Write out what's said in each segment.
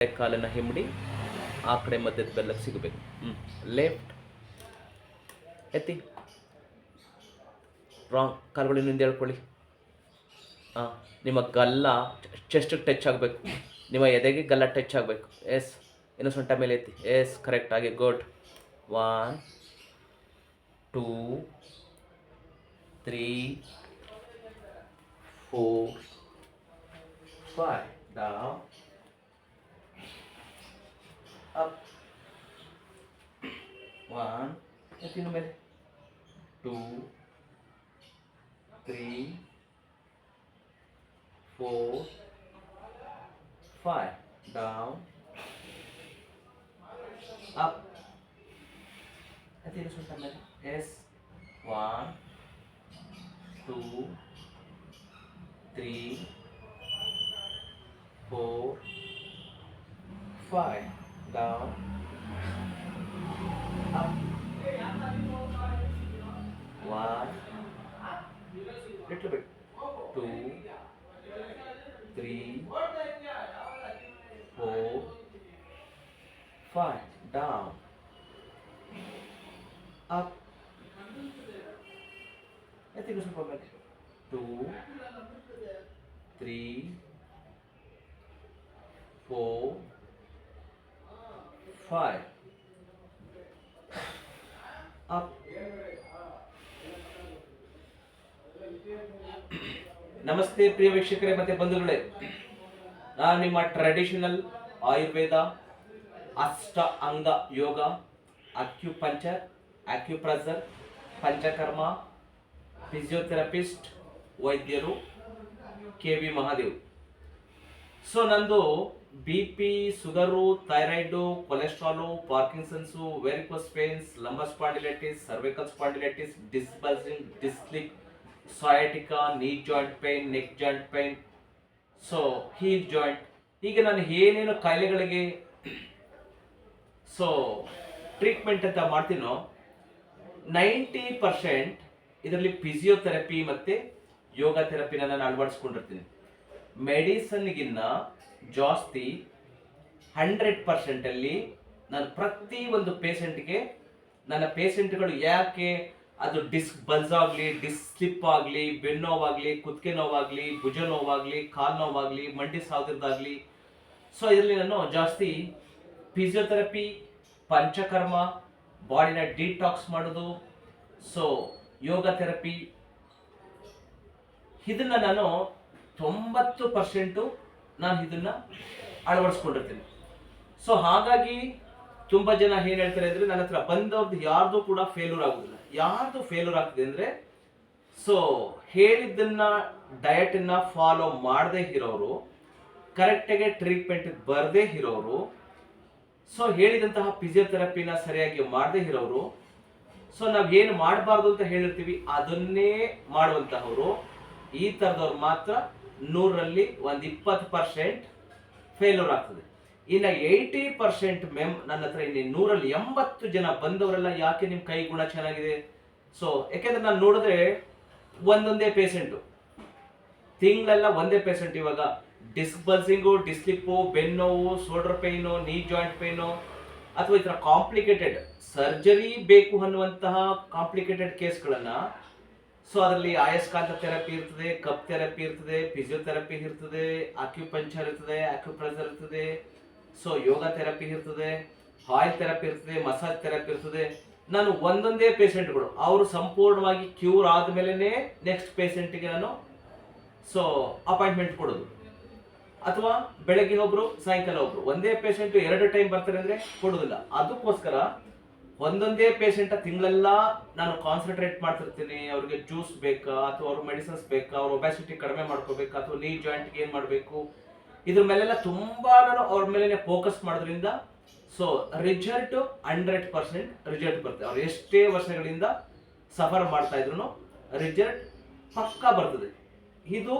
ಕಾಲನ್ನು ಹಿಮ್ಮಡಿ ಆ ಕಡೆ ಮಧ್ಯದ ಬೆಲ್ಲಕ್ಕೆ ಸಿಗಬೇಕು. ಲೆಫ್ಟ್ ಎತ್ತಿ, ರಾಂಗ್, ಕಾಲುಗಳಿಂದ ಹಿಂದೆ ಹೇಳ್ಕೊಳ್ಳಿ. ನಿಮ್ಮ ಗಲ್ಲ ಚೆಸ್ಟಿಗೆ ಟಚ್ ಆಗಬೇಕು, ನಿಮ್ಮ ಎದೆಗೆ ಗಲ್ಲ ಟಚ್ ಆಗಬೇಕು. ಎಸ್, ಇನ್ನು ಸೊಂಟ ಮೇಲೆ ಎತ್ತಿ. ಎಸ್, ಕರೆಕ್ಟ್ ಆಗಿ, ಗುಡ್. 1 2 3 4 5 down, up, 1 ಎತ್ತಿನ ಮೇಲೆ, 2 3 4 5 down, up, ಎತ್ತಿನ ಸೊಂಟ ಮೇಲೆ. S, 1 2 3 4 5 down, up, 1 little bit, 2 3 4 5 down, up, ಎತ್ತಿಗೆ ಸ್ವಲ್ಪ ಮೇಲೆ, 2 3 4 5 up. ನಮಸ್ತೆ ಪ್ರಿಯ ವೀಕ್ಷಕರೇ ಮತ್ತೆ ಬಂಧುಗಳೇ, ನಾನು ನಿಮ್ಮ traditional Ayurveda, Ashtanga yoga, acupuncture, acupressure, Panchakarma, physiotherapist, ವೈದ್ಯರು KV ಮಹಾದೇವ್. ಸೊ ನಂದು BP, sugar, thyroid, cholesterol, Parkinson's, varicose veins, lumbar spondylitis, cervical spondylitis, disc bulging, disc slip, sciatica, knee joint pain, neck joint pain, so heel joint, ಹೀಗೆ ನಾನು ಏನೇನು ಕಾಯಿಲೆಗಳಿಗೆ so treatment ಅಂತ ಮಾಡ್ತೀನೋ 90% ಇದರಲ್ಲಿ physiotherapy ಮತ್ತೆ ಯೋಗ ಥೆರಪಿನ ನಾನು ಅಳವಡಿಸ್ಕೊಂಡಿರ್ತೀನಿ. ಮೆಡಿಸನ್ಗಿನ್ನ ಜಾಸ್ತಿ 100% ಅಲ್ಲಿ ನಾನು ಪ್ರತಿ ಒಂದು ಪೇಷಂಟ್ಗೆ, ನನ್ನ ಪೇಷಂಟ್ಗಳು ಯಾಕೆ ಅದು ಡಿಸ್ಕ್ ಬಲ್ಸ್ ಆಗಲಿ, ಡಿಸ್ಕ್ ಸ್ಲಿಪ್ ಆಗಲಿ, ಬೆನ್ನೋವಾಗಲಿ, ಕುತ್ತಿಗೆ ನೋವಾಗಲಿ, ಭುಜ ನೋವಾಗಲಿ, ಕಾಲು ನೋವಾಗಲಿ, ಮಂಡಿ ಸಾವ್ದಿರದಾಗಲಿ, ಸೊ ಇದರಲ್ಲಿ ನಾನು ಜಾಸ್ತಿ ಫಿಸಿಯೋಥೆರಪಿ, ಪಂಚಕರ್ಮ, ಬಾಡಿನ ಡಿಟಾಕ್ಸ್ ಮಾಡೋದು, ಸೊ ಯೋಗ ಥೆರಪಿ, ಇದನ್ನ ನಾನು 90% ನಾನು ಇದನ್ನ ಅಳವಡಿಸ್ಕೊಂಡಿರ್ತೀನಿ. ಸೊ ಹಾಗಾಗಿ ತುಂಬ ಜನ ಏನು ಹೇಳ್ತಾರೆ ಅಂದರೆ, ನನ್ನ ಹತ್ರ ಬಂದವ್ರದ್ದು ಯಾರ್ದು ಕೂಡ ಫೇಲ್ಯೂರ್ ಆಗೋದಿಲ್ಲ. ಯಾರ್ದು ಫೇಲ್ಯೂರ್ ಆಗ್ತದೆ ಅಂದರೆ, ಸೊ ಹೇಳಿದ್ದನ್ನ ಡಯಟನ್ನ ಫಾಲೋ ಮಾಡದೇ ಇರೋರು, ಕರೆಕ್ಟಾಗಿ ಟ್ರೀಟ್ಮೆಂಟ್ ಬರದೇ ಇರೋರು, ಸೊ ಹೇಳಿದಂತಹ ಫಿಸಿಯೋಥೆರಪಿನ ಸರಿಯಾಗಿ ಮಾಡದೇ ಇರೋರು, ಸೊ ನಾವು ಏನು ಮಾಡಬಾರ್ದು ಅಂತ ಹೇಳಿರ್ತೀವಿ ಅದನ್ನೇ ಮಾಡುವಂತಹವರು, ಈ ಥರದವ್ರು ಮಾತ್ರ 100ರಲ್ಲಿ ಒಂದು 20% ಫೇಲ್ಯೂರ್ ಆಗ್ತದೆ. ಇನ್ನು 80% ನನ್ನ ಹತ್ರ ಇಲ್ಲಿ 100ರಲ್ಲಿ 80 ಜನ ಬಂದವರೆಲ್ಲ ಯಾಕೆ ನಿಮ್ಮ ಕೈ ಗುಣ ಚೆನ್ನಾಗಿದೆ? ಸೊ ಯಾಕೆಂದ್ರೆ ನಾನು ನೋಡಿದ್ರೆ ಒಂದೊಂದೇ ಪೇಷಂಟು, ತಿಂಗಳೆಲ್ಲ ಒಂದೇ ಪೇಷಂಟ್. ಇವಾಗ ಡಿಸ್ಕ್ ಬಲ್ಸಿಂಗು, ಡಿಸ್ಲಿಪ್ಪು, ಬೆನ್ನೋವು, shoulder pain, knee joint pain, ಅಥವಾ ಈ ಥರ ಕಾಂಪ್ಲಿಕೇಟೆಡ್ ಸರ್ಜರಿ ಬೇಕು ಅನ್ನುವಂತಹ ಕಾಂಪ್ಲಿಕೇಟೆಡ್ ಕೇಸ್ಗಳನ್ನು, ಸೊ ಅದರಲ್ಲಿ ಆಯಸ್ಕಾಂತ ಥೆರಪಿ ಇರ್ತದೆ, ಕಪ್ ಥೆರಪಿ ಇರ್ತದೆ, ಫಿಸಿಯೋಥೆರಪಿ ಇರ್ತದೆ, ಅಕ್ಯುಪಂಚರ್ ಇರ್ತದೆ, ಅಕ್ಯುಪ್ರೆಷರ್ ಇರ್ತದೆ, ಸೊ ಯೋಗ ಥೆರಪಿ ಇರ್ತದೆ, ಆಯಿಲ್ ಥೆರಪಿ ಇರ್ತದೆ, ಮಸಾಜ್ ಥೆರಪಿ ಇರ್ತದೆ. ನಾನು ಒಂದೊಂದೇ ಪೇಷಂಟ್ಗಳು ಅವರು ಸಂಪೂರ್ಣವಾಗಿ ಕ್ಯೂರ್ ಆದಮೇಲೆ ನೆಕ್ಸ್ಟ್ ಪೇಷಂಟಿಗೆ ನಾನು ಸೊ ಅಪಾಯಿಂಟ್ಮೆಂಟ್ ಕೊಡೋದು, ಅಥವಾ ಬೆಳಗ್ಗೆ ಒಬ್ರು ಸಾಯಂಕಾಲ ಒಬ್ರು. ಒಂದೇ ಪೇಷಂಟ್ 2 ಟೈಮ್ ಬರ್ತಾರೆ ಅಂದರೆ ಕೊಡೋದಿಲ್ಲ. ಅದಕ್ಕೋಸ್ಕರ ಒಂದೊಂದೇ ಪೇಷಂಟ್ ತಿಂಗಳೆಲ್ಲ ನಾನು ಕಾನ್ಸಂಟ್ರೇಟ್ ಮಾಡ್ತಿರ್ತೀನಿ. ಅವ್ರಿಗೆ ಜ್ಯೂಸ್ ಬೇಕಾ, ಅಥವಾ ಅವ್ರ ಮೆಡಿಸಿನ್ಸ್ ಬೇಕಾ, ಅವ್ರ ಒಬ್ಯಾಸಿಟಿ ಕಡಿಮೆ ಮಾಡ್ಕೋಬೇಕಾ, ಅಥವಾ ನೀ ಜಾಯಿಂಟ್ಗೆ ಏನು ಮಾಡಬೇಕು, ಇದ್ರ ಮೇಲೆಲ್ಲ ತುಂಬ ನಾನು ಅವ್ರ ಮೇಲೆ ಫೋಕಸ್ ಮಾಡೋದ್ರಿಂದ ಸೊ ರಿಸಲ್ಟ್ 100% ರಿಸಲ್ಟ್ ಬರ್ತದೆ. ಅವ್ರು ಎಷ್ಟೇ ವರ್ಷಗಳಿಂದ ಸಫರ್ ಮಾಡ್ತಾ ಇದ್ರು ರಿಸಲ್ಟ್ ಪಕ್ಕಾ ಬರ್ತದೆ. ಇದು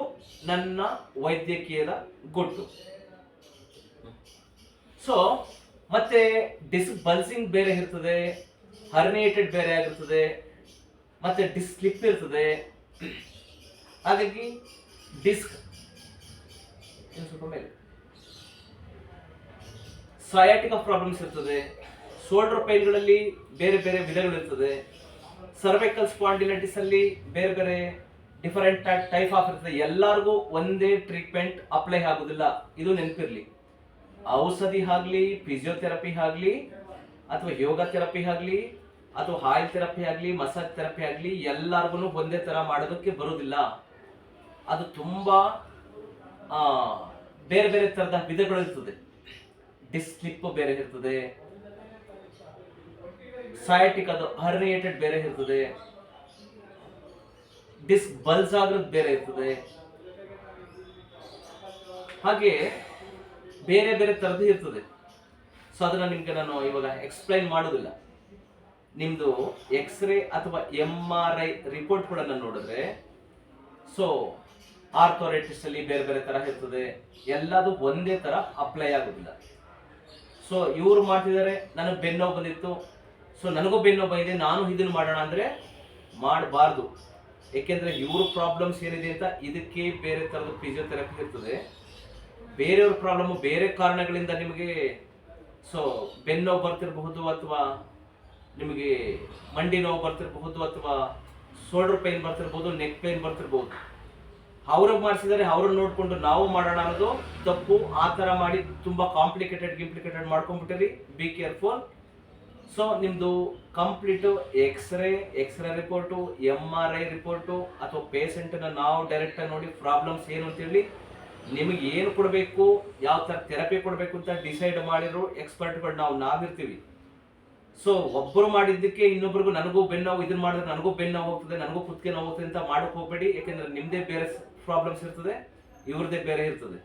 ನನ್ನ ವೈದ್ಯಕೀಯದ ಗುಟ್ಟು. ಸೊ ಮತ್ತೆ ಡಿಸ್ಕ್ ಬಲ್ಸಿಂಗ್ ಬೇರೆ ಇರ್ತದೆ, ಹರ್ನಿಯೇಟೆಡ್ ಬೇರೆ ಆಗಿರ್ತದೆ, ಮತ್ತೆ ಡಿಸ್ಕ್ ಸ್ಲಿಪ್ ಇರ್ತದೆ. ಹಾಗಾಗಿ ಡಿಸ್ಕ್ ಸ್ವಲ್ಪ ಮೇಲೆ ಸಯಾಟಿಕಾ ಪ್ರಾಬ್ಲಮ್ಸ್ ಇರ್ತದೆ, ಶೋಲ್ಡರ್ ಪೈನ್ಗಳಲ್ಲಿ ಬೇರೆ ಬೇರೆ ವಿಧಗಳಿರ್ತದೆ, ಸರ್ವೈಕಲ್ ಸ್ಪಾಂಡಿಲೈಟಿಸ್ ಅಲ್ಲಿ ಬೇರೆ ಬೇರೆ ಡಿಫರೆಂಟ್ ಟೈಪ್ ಆಫ್ ಇರ್ತದೆ. ಎಲ್ಲರಿಗೂ ಒಂದೇ ಟ್ರೀಟ್ಮೆಂಟ್ ಅಪ್ಲೈ ಆಗುದಿಲ್ಲ, ಇದು ನೆನಪಿರ್ಲಿ. ಔಷಧಿ ಆಗ್ಲಿ, ಫಿಸಿಯೋಥೆರಪಿ ಆಗ್ಲಿ, ಅಥವಾ ಯೋಗ ಥೆರಪಿ ಆಗ್ಲಿ, ಅಥವಾ ಆಯಿಲ್ ಥೆರಪಿ ಆಗಲಿ, ಮಸಾಜ್ ಥೆರಪಿ ಆಗಲಿ, ಎಲ್ಲರಿಗೂ ಒಂದೇ ಥರ ಮಾಡೋದಕ್ಕೆ ಬರೋದಿಲ್ಲ. ಅದು ತುಂಬ ಬೇರೆ ಬೇರೆ ಥರದ ವಿಧಗಳಿರ್ತದೆ. ಡಿಸ್ಕ್ ಸ್ಲಿಪ್ ಬೇರೆ ಇರ್ತದೆ, ಸಯಾಟಿಕ್ ಅದು ಹರ್ನಿಯೇಟೆಡ್ ಬೇರೆ ಇರ್ತದೆ, ಡಿಸ್ಕ್ ಬಲ್ಸ್ ಆಗೋದು ಬೇರೆ ಇರ್ತದೆ. ಹಾಗೆ ಬೇರೆ ಬೇರೆ ಥರದ್ದು ಇರ್ತದೆ. ಸೊ ಅದನ್ನ ನಿಮ್ಗೆ ನಾನು ಇವಾಗ ಎಕ್ಸ್ಪ್ಲೈನ್ ಮಾಡೋದಿಲ್ಲ. ನಿಮ್ದು ಎಕ್ಸ್ರೇ ಅಥವಾ MRI ರಿಪೋರ್ಟ್ ಕೂಡ ನೋಡಿದ್ರೆ, ಸೊ ಆರ್ಥೋರೈಟಿಸ್ ಅಲ್ಲಿ ಬೇರೆ ಬೇರೆ ತರ ಇರ್ತದೆ, ಎಲ್ಲದು ಒಂದೇ ತರ ಅಪ್ಲೈ ಆಗೋದಿಲ್ಲ. ಸೊ ಇವ್ರು ಮಾಡ್ತಿದ್ದಾರೆ, ನನಗೆ ಬೆನ್ನೋವು ಬಂದಿತ್ತು, ಸೊ ನನಗೂ ಬೆನ್ನೋವು ಬಂದಿದೆ, ನಾನು ಇದನ್ನು ಮಾಡೋಣ ಅಂದ್ರೆ ಮಾಡಬಾರ್ದು. ಏಕೆಂದ್ರೆ ಇವ್ರ ಪ್ರಾಬ್ಲಮ್ಸ್ ಏನಿದೆ ಅಂತ ಇದಕ್ಕೆ ಬೇರೆ ತರದ ಫಿಸಿಯೋಥೆರಪಿ ಇರ್ತದೆ. ಬೇರೆಯವ್ರ ಪ್ರಾಬ್ಲಮ್ ಬೇರೆ ಕಾರಣಗಳಿಂದ ನಿಮಗೆ ಸೊ ಬೆನ್ನೋವು ಬರ್ತಿರಬಹುದು, ಅಥವಾ ನಿಮಗೆ ಮಂಡಿ ನೋವು ಬರ್ತಿರಬಹುದು, ಅಥವಾ ಶೋಲ್ಡರ್ ಪೈನ್ ಬರ್ತಿರ್ಬೋದು, ನೆಕ್ ಪೈನ್ ಬರ್ತಿರ್ಬೋದು. ಅವ್ರಿಗೆ ಮಾಡಿಸಿದರೆ ಅವ್ರನ್ನ ನೋಡ್ಕೊಂಡು ನಾವು ಮಾಡೋಣ ಅನ್ನೋದು ತಪ್ಪು. ಆ ಥರ ಮಾಡಿ ತುಂಬ ಕಾಂಪ್ಲಿಕೇಟೆಡ್ ಮಾಡ್ಕೊಂಡ್ಬಿಟ್ಟಿರಿ. Be careful. ಸೊ ನಿಮ್ಮದು complete x-ray report, MRI report, ಅಥವಾ ಪೇಷಂಟನ್ನು ನಾವು ಡೈರೆಕ್ಟಾಗಿ ನೋಡಿ ಪ್ರಾಬ್ಲಮ್ಸ್ ಏನು ಅಂತೇಳಿ ನಿಮಗೆ ಏನು ಕೊಡಬೇಕು, ಯಾವ ಥರ ಥೆರಪಿ ಕೊಡಬೇಕು ಅಂತ ಡಿಸೈಡ್ ಮಾಡಿರೋ ಎಕ್ಸ್ಪರ್ಟ್ಗಳು ನಾವಿರ್ತೀವಿ. ಸೊ ಒಬ್ಬರು ಮಾಡಿದ್ದಕ್ಕೆ ಇನ್ನೊಬ್ರಿಗೂ ನನಗೂ ಬೆನ್ನೋವು, ಇದನ್ನ ಮಾಡಿದ್ರೆ ನನಗೂ ಬೆನ್ನೋವು ಹೋಗ್ತದೆ, ನನಗೂ ಕುತ್ತಿಗೆ ನೋವು ಹೋಗ್ತದೆ ಅಂತ ಮಾಡಕ್ ಹೋಗ್ಬೇಡಿ. ಯಾಕೆಂದ್ರೆ ನಿಮ್ದೇ ಬೇರೆ ಪ್ರಾಬ್ಲಮ್ಸ್ ಇರ್ತದೆ, ಇವ್ರದೇ ಬೇರೆ ಇರ್ತದೆ.